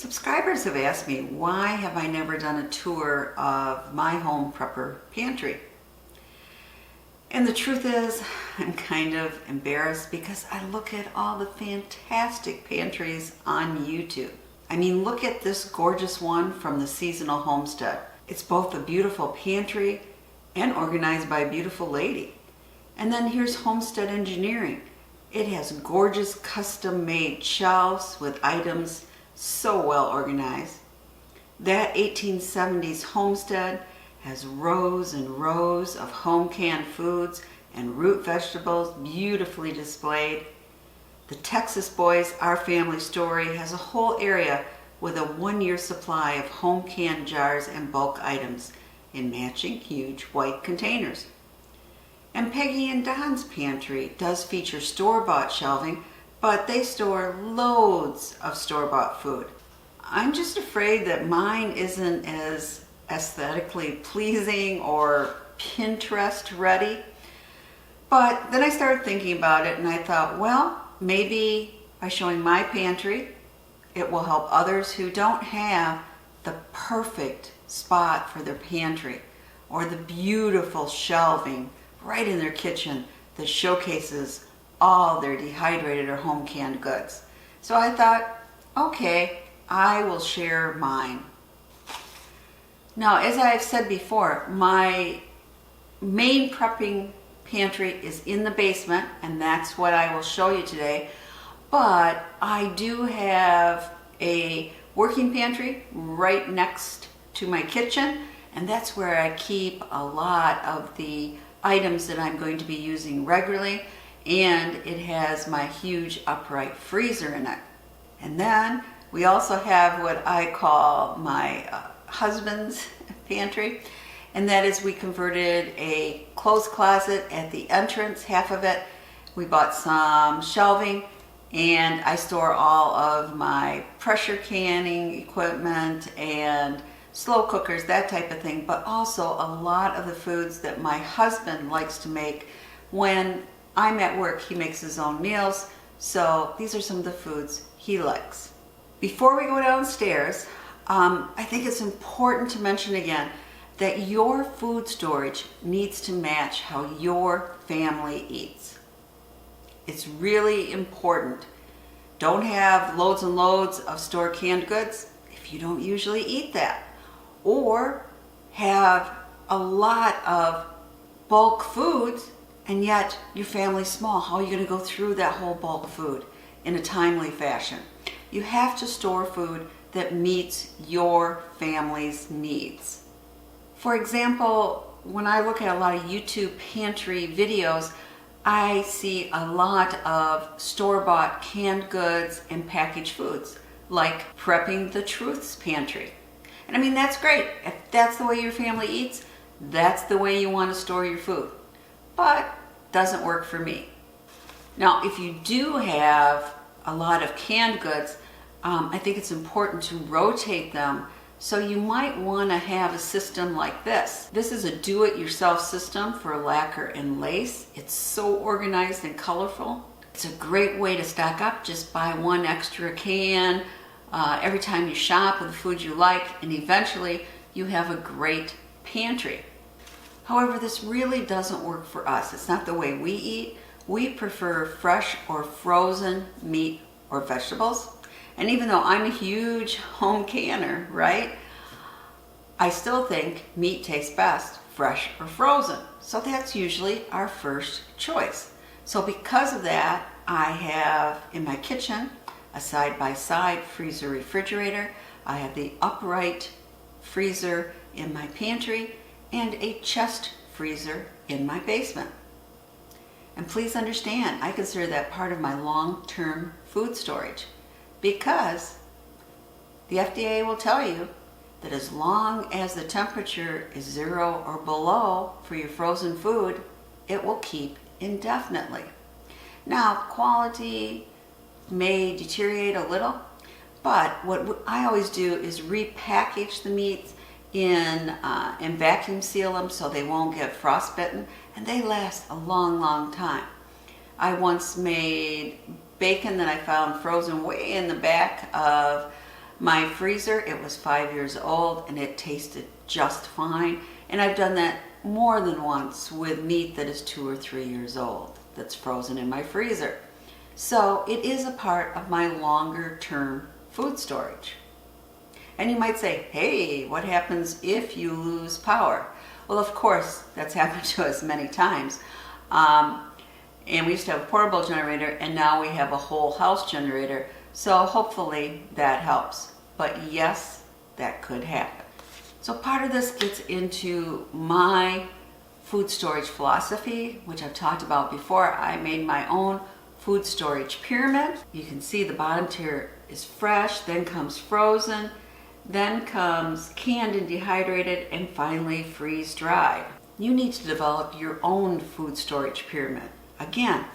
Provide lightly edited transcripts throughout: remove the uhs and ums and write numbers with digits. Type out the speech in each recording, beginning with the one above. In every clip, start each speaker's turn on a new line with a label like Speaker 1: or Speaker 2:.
Speaker 1: Subscribers have asked me, why have I never done a tour of my home prepper pantry? And the truth is, I'm kind of embarrassed because I look at all the fantastic pantries on YouTube. I mean, look at this gorgeous one from the Seasonal Homestead. It's both a beautiful pantry and organized by a beautiful lady. And then here's Homestead Engineering. It has gorgeous custom-made shelves with items so well organized. That 1870s Homestead has rows and rows of home canned foods and root vegetables beautifully displayed. The Texas Boys Our Family Story has a whole area with a 1-year supply of home canned jars and bulk items in matching huge white containers. And Peggy and Don's pantry does feature store-bought shelving, but they store loads of store-bought food. I'm just afraid that mine isn't as aesthetically pleasing or Pinterest ready. But then I started thinking about it and I thought, well, maybe by showing my pantry, it will help others who don't have the perfect spot for their pantry or the beautiful shelving right in their kitchen that showcases all their dehydrated or home canned goods. So I thought, okay, I will share mine. Now, as I've said before, my main prepping pantry is in the basement, and that's what I will show you today. But I do have a working pantry right next to my kitchen, and that's where I keep a lot of the items that I'm going to be using regularly, and it has my huge upright freezer in it. And then we also have what I call my husband's pantry, and that is we converted a clothes closet at the entrance, half of it. We bought some shelving, and I store all of my pressure canning equipment and slow cookers, that type of thing, but also a lot of the foods that my husband likes to make. When I'm at work, he makes his own meals, so these are some of the foods he likes. Before we go downstairs, I think it's important to mention again that your food storage needs to match how your family eats. It's really important. Don't have loads and loads of stored canned goods if you don't usually eat that. Or have a lot of bulk foods and yet your family's small. How are you going to go through that whole bulk food in a timely fashion? You have to store food that meets your family's needs. For example, when I look at a lot of YouTube pantry videos, I see a lot of store-bought canned goods and packaged foods, like Prepping the Truth's Pantry. And I mean, that's great. If that's the way your family eats, that's the way you want to store your food. But doesn't work for me. Now, if you do have a lot of canned goods, I think it's important to rotate them. So you might want to have a system like this. This is a do-it-yourself system for lacquer and lace. It's so organized and colorful. It's a great way to stock up. Just buy one extra can every time you shop with the food you like, and eventually you have a great pantry. However, this really doesn't work for us. It's not the way we eat. We prefer fresh or frozen meat or vegetables. And even though I'm a huge home canner, right, I still think meat tastes best fresh or frozen. So that's usually our first choice. So because of that, I have in my kitchen a side-by-side freezer refrigerator. I have the upright freezer in my pantry and a chest freezer in my basement. And please understand, I consider that part of my long-term food storage, because the FDA will tell you that as long as the temperature is 0 or below for your frozen food, it will keep indefinitely. Now, quality may deteriorate a little, but what I always do is repackage the meats and vacuum seal them so they won't get frostbitten, and they last a long, long time. I once made bacon that I found frozen way in the back of My freezer, it was 5 years old and it tasted just fine. And I've done that more than once with meat that is 2 or 3 years old that's frozen in my freezer. So it is a part of my longer term food storage. And you might say, hey, what happens if you lose power? Well, of course, that's happened to us many times. And we used to have a portable generator, and now we have a whole house generator. So hopefully that helps. But yes, that could happen. So part of this gets into my food storage philosophy, which I've talked about before. I made my own food storage pyramid. You can see the bottom tier is fresh, then comes frozen, then comes canned and dehydrated, and finally freeze dried. You need to develop your own food storage pyramid. Again,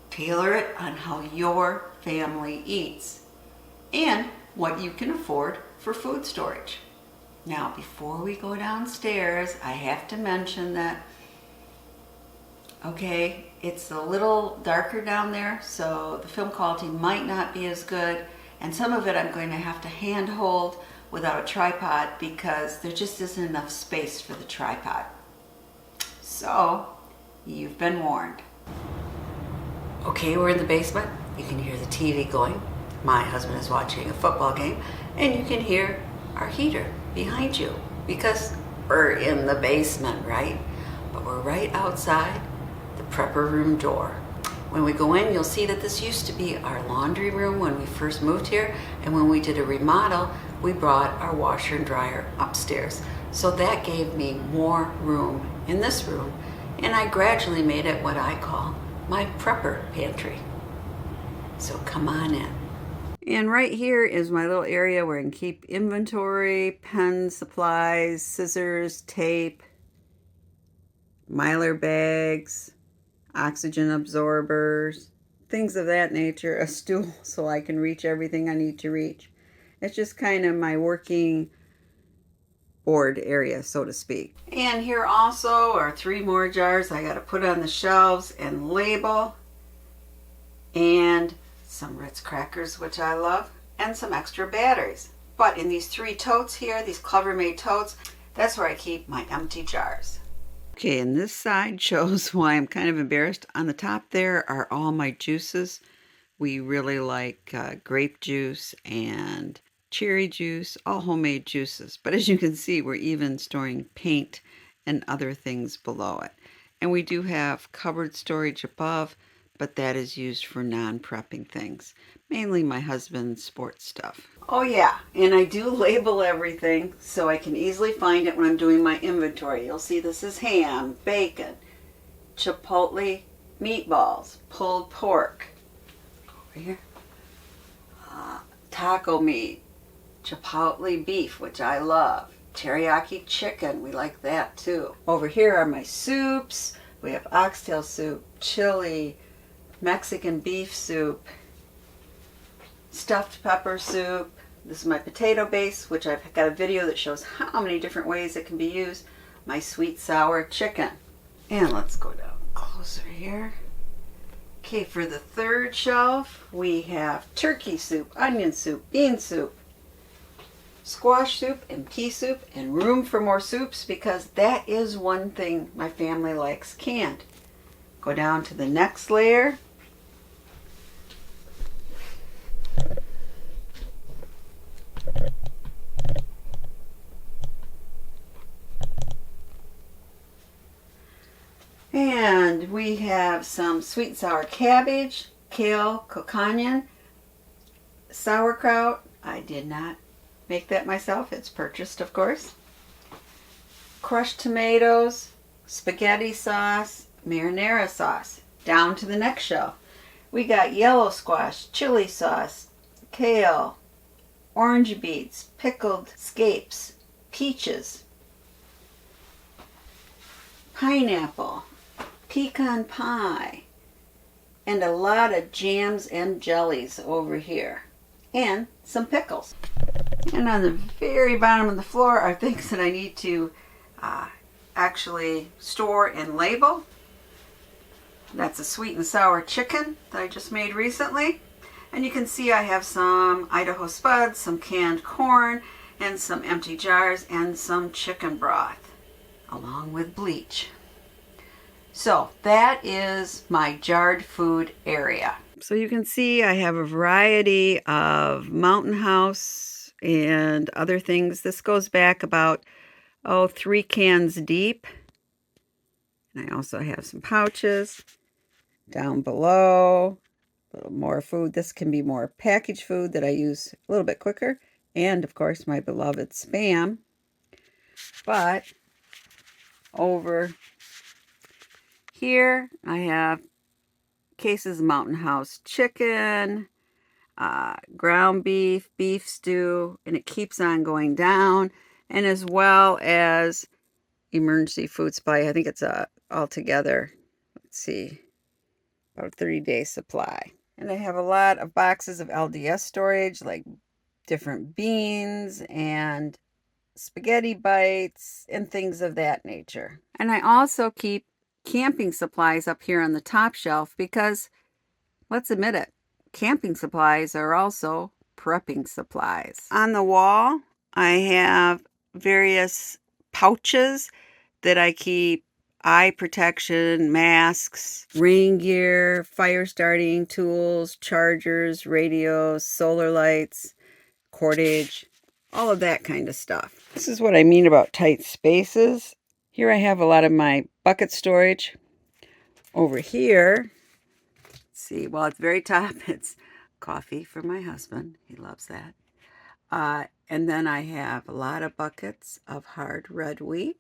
Speaker 1: tailor it on how your family eats and what you can afford for food storage. Now, before we go downstairs, I have to mention that, okay, it's a little darker down there, so the film quality might not be as good, and some of it I'm going to have to hand hold without a tripod because there just isn't enough space for the tripod. So, you've been warned. Okay, we're in the basement. You can hear the TV going. My husband is watching a football game, and you can hear our heater behind you because we're in the basement, right? But we're right outside the prepper room door. When we go in, you'll see that this used to be our laundry room when we first moved here, and when we did a remodel, we brought our washer and dryer upstairs. So that gave me more room in this room, and I gradually made it what I call my prepper pantry. So come on in. And right here is my little area where I can keep inventory, pen supplies, scissors, tape, Mylar bags, oxygen absorbers, things of that nature, a stool so I can reach everything I need to reach. It's just kind of my working board area, so to speak. And here also are 3 more jars I got to put on the shelves and label, and some Ritz crackers, which I love, and some extra batteries. But in these 3 totes here, these clever made totes, that's where I keep my empty jars. Okay, and this side shows why I'm kind of embarrassed. On the top there are all my juices. We really like grape juice and cherry juice, all homemade juices. But as you can see, we're even storing paint and other things below it. And we do have cupboard storage above, but that is used for non-prepping things, mainly my husband's sports stuff. Oh yeah, and I do label everything so I can easily find it when I'm doing my inventory. You'll see this is ham, bacon, chipotle meatballs, pulled pork, over here, taco meat, chipotle beef, which I love, teriyaki chicken, we like that too. Over here are my soups. We have oxtail soup, chili, Mexican beef soup, stuffed pepper soup. This is my potato base, which I've got a video that shows how many different ways it can be used. My sweet sour chicken. And let's go down closer here. Okay, for the 3rd shelf, we have turkey soup, onion soup, bean soup, squash soup, and pea soup, and room for more soups because that is one thing my family likes canned. Go down to the next layer. And we have some sweet and sour cabbage, kale, coconut, sauerkraut. I did not make that myself. It's purchased, of course. Crushed tomatoes, spaghetti sauce, marinara sauce. Down to the next shelf. We got yellow squash, chili sauce, kale, orange beets, pickled scapes, peaches, pineapple, pecan pie, and a lot of jams and jellies over here, and some pickles. And on the very bottom of the floor are things that I need to actually store and label. That's a sweet and sour chicken that I just made recently. And you can see I have some Idaho spuds, some canned corn, and some empty jars, and some chicken broth, along with bleach. So that is my jarred food area. So you can see I have a variety of Mountain House and other things. This goes back about, 3 cans deep. And I also have some pouches down below. A little more food. This can be more packaged food that I use a little bit quicker. And of course my beloved Spam. But over here I have cases of Mountain House chicken, ground beef, beef stew, and it keeps on going down. And as well as emergency food supply. I think it's altogether, let's see, about a 30-day supply. And I have a lot of boxes of LDS storage, like different beans and spaghetti bites and things of that nature. And I also keep camping supplies up here on the top shelf because, let's admit it, camping supplies are also prepping supplies. On the wall, I have various pouches that I keep eye protection, masks, rain gear, fire starting tools, chargers, radios, solar lights, cordage, all of that kind of stuff. This is what I mean about tight spaces. Here I have a lot of my bucket storage. Over here, let's see, well, at the very top, it's coffee for my husband. He loves that. And then I have a lot of buckets of hard red wheat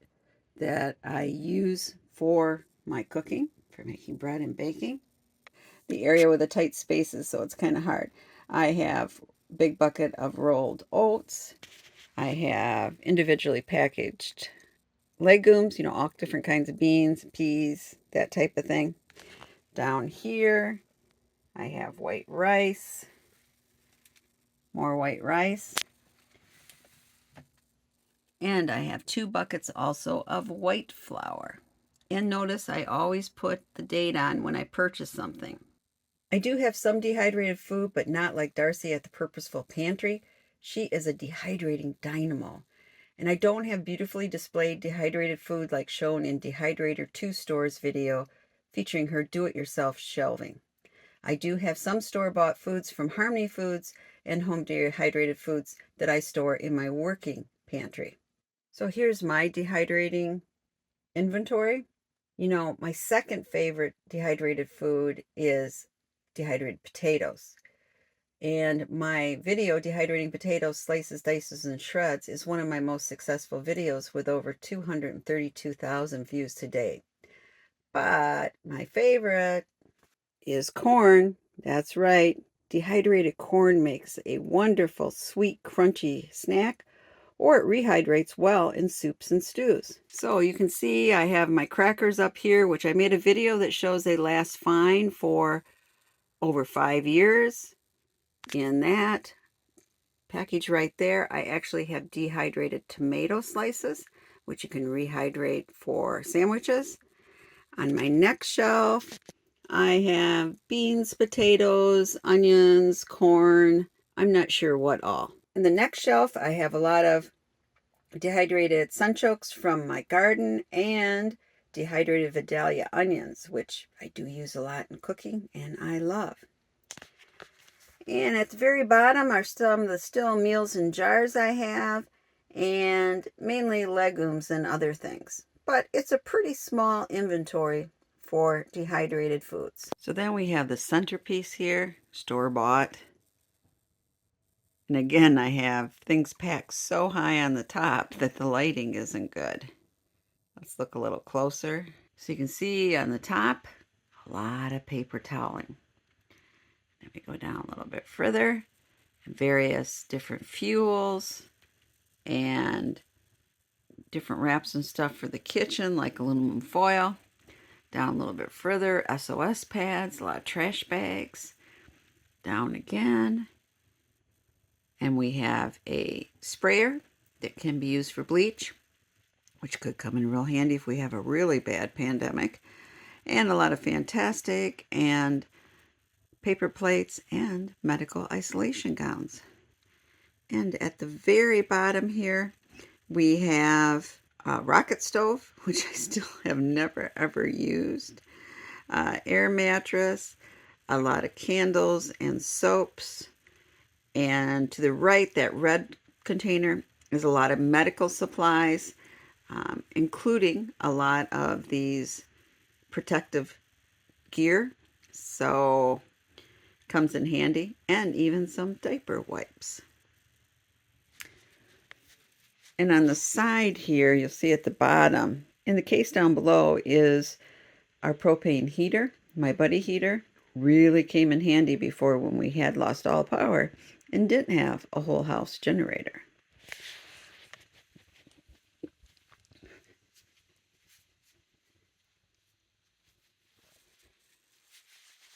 Speaker 1: that I use for my cooking, for making bread and baking. The area with the tight spaces, so it's kind of hard. I have a big bucket of rolled oats. I have individually packaged legumes, all different kinds of beans, peas, that type of thing. Down here, I have white rice, more white rice. And I have 2 buckets also of white flour. And notice I always put the date on when I purchase something. I do have some dehydrated food, but not like Darcy at the Purposeful Pantry. She is a dehydrating dynamo. And I don't have beautifully displayed dehydrated food like shown in Dehydrator 2 Store's video featuring her do-it-yourself shelving. I do have some store-bought foods from Harmony Foods and home dehydrated foods that I store in my working pantry. So here's my dehydrating inventory. My second favorite dehydrated food is dehydrated potatoes. And my video, Dehydrating Potatoes, Slices, Dices, and Shreds, is one of my most successful videos with over 232,000 views to date. But my favorite is corn. That's right. Dehydrated corn makes a wonderful, sweet, crunchy snack, or it rehydrates well in soups and stews. So you can see I have my crackers up here, which I made a video that shows they last fine for over 5 years. In that package right there, I actually have dehydrated tomato slices, which you can rehydrate for sandwiches. On my next shelf, I have beans, potatoes, onions, corn. I'm not sure what all. In the next shelf, I have a lot of dehydrated sunchokes from my garden and dehydrated Vidalia onions, which I do use a lot in cooking and I love. And at the very bottom are some of the still meals in jars I have, and mainly legumes and other things. But it's a pretty small inventory for dehydrated foods. So then we have the centerpiece here, store-bought. And again, I have things packed so high on the top that the lighting isn't good. Let's look a little closer. So you can see on the top, a lot of paper toweling. Let me go down a little bit further. Various different fuels and different wraps and stuff for the kitchen, like aluminum foil. Down a little bit further, SOS pads, a lot of trash bags. Down again. And we have a sprayer that can be used for bleach, which could come in real handy if we have a really bad pandemic. And a lot of Fantastic and paper plates, and medical isolation gowns. And at the very bottom here, we have a rocket stove, which I still have never ever used, air mattress, a lot of candles and soaps, and to the right, that red container is a lot of medical supplies, including a lot of these protective gear, so comes in handy, and even some diaper wipes. And on the side here, you'll see at the bottom, in the case down below is our propane heater. My buddy heater really came in handy before when we had lost all power and didn't have a whole house generator.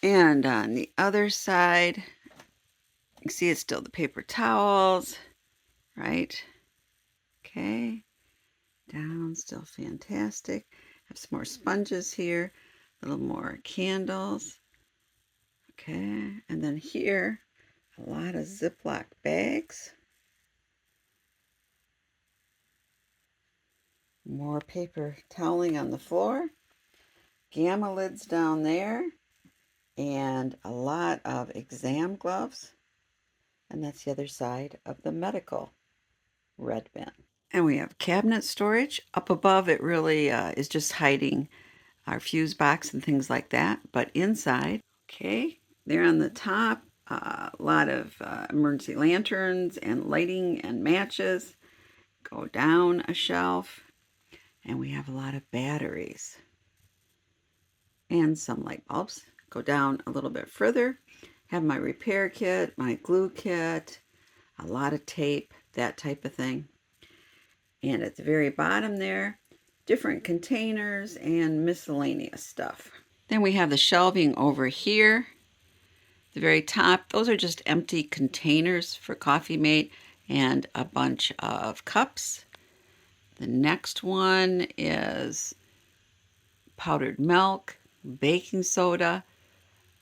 Speaker 1: And on the other side, you can see it's still the paper towels, right? Okay, down, still fantastic. Have some more sponges here, a little more candles. Okay, and then here, a lot of Ziploc bags. More paper toweling on the floor. Gamma lids down there. And a lot of exam gloves. And that's the other side of the medical red bin. And we have cabinet storage. Up above, it really is just hiding our fuse box and things like that. But inside, okay, there on the top, a lot of emergency lanterns and lighting and matches. Go down a shelf, and we have a lot of batteries and some light bulbs. Go down a little bit further, have my repair kit, my glue kit, a lot of tape, that type of thing. And at the very bottom there, different containers and miscellaneous stuff. Then we have the shelving over here. The very top, those are just empty containers for Coffee Mate and a bunch of cups. The next one is powdered milk, baking soda,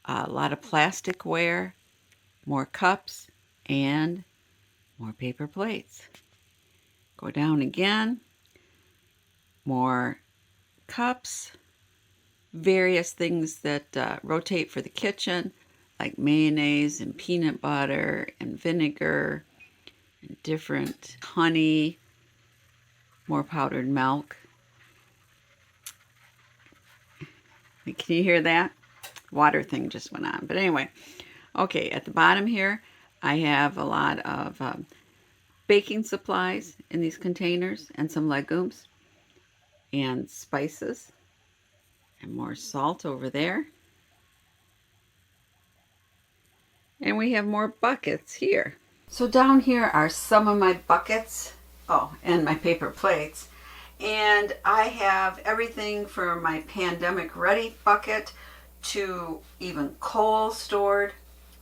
Speaker 1: a lot of plasticware, more cups, and more paper plates. Go down again, more cups, various things that rotate for the kitchen, like mayonnaise and peanut butter and vinegar and different honey, more powdered milk. Can you hear that? Water thing just went on. But anyway, okay, at the bottom here, I have a lot of baking supplies in these containers and some legumes and spices and more salt over there. And we have more buckets here. So down here are some of my buckets. Oh, and my paper plates. And I have everything from my pandemic ready bucket to even coal stored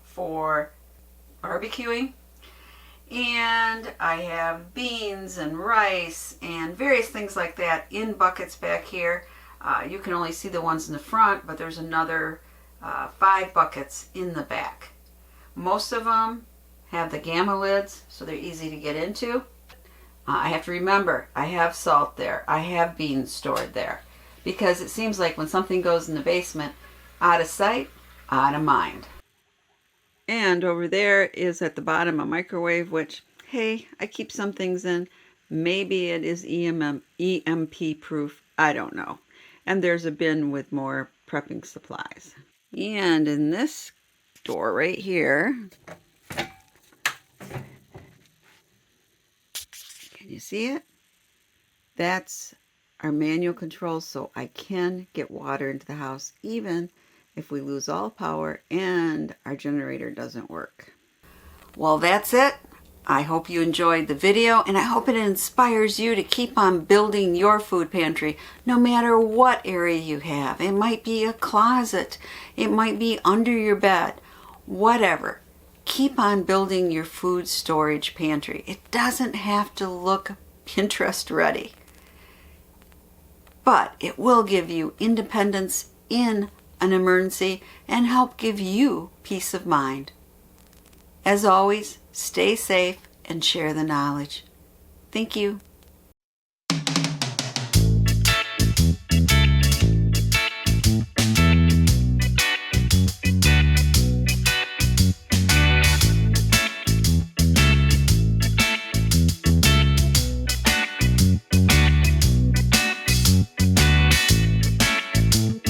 Speaker 1: for barbecuing. And I have beans and rice and various things like that in buckets back here. You can only see the ones in the front, but there's another 5 buckets in the back. Most of them have the gamma lids, so they're easy to get into. I have to remember, I have salt there. I have beans stored there. Because it seems like when something goes in the basement, out of sight, out of mind. And over there is at the bottom a microwave, which, hey, I keep some things in. Maybe it is EMP proof. I don't know. And there's a bin with more prepping supplies. And in this door right here, can you see it? That's our manual controls, so I can get water into the house even if we lose all power and our generator doesn't work. Well, that's it. I hope you enjoyed the video, and I hope it inspires you to keep on building your food pantry no matter what area you have. It might be a closet, it might be under your bed, whatever. Keep on building your food storage pantry. It doesn't have to look Pinterest ready, but it will give you independence in an emergency and help give you peace of mind. As always, stay safe and share the knowledge. Thank you.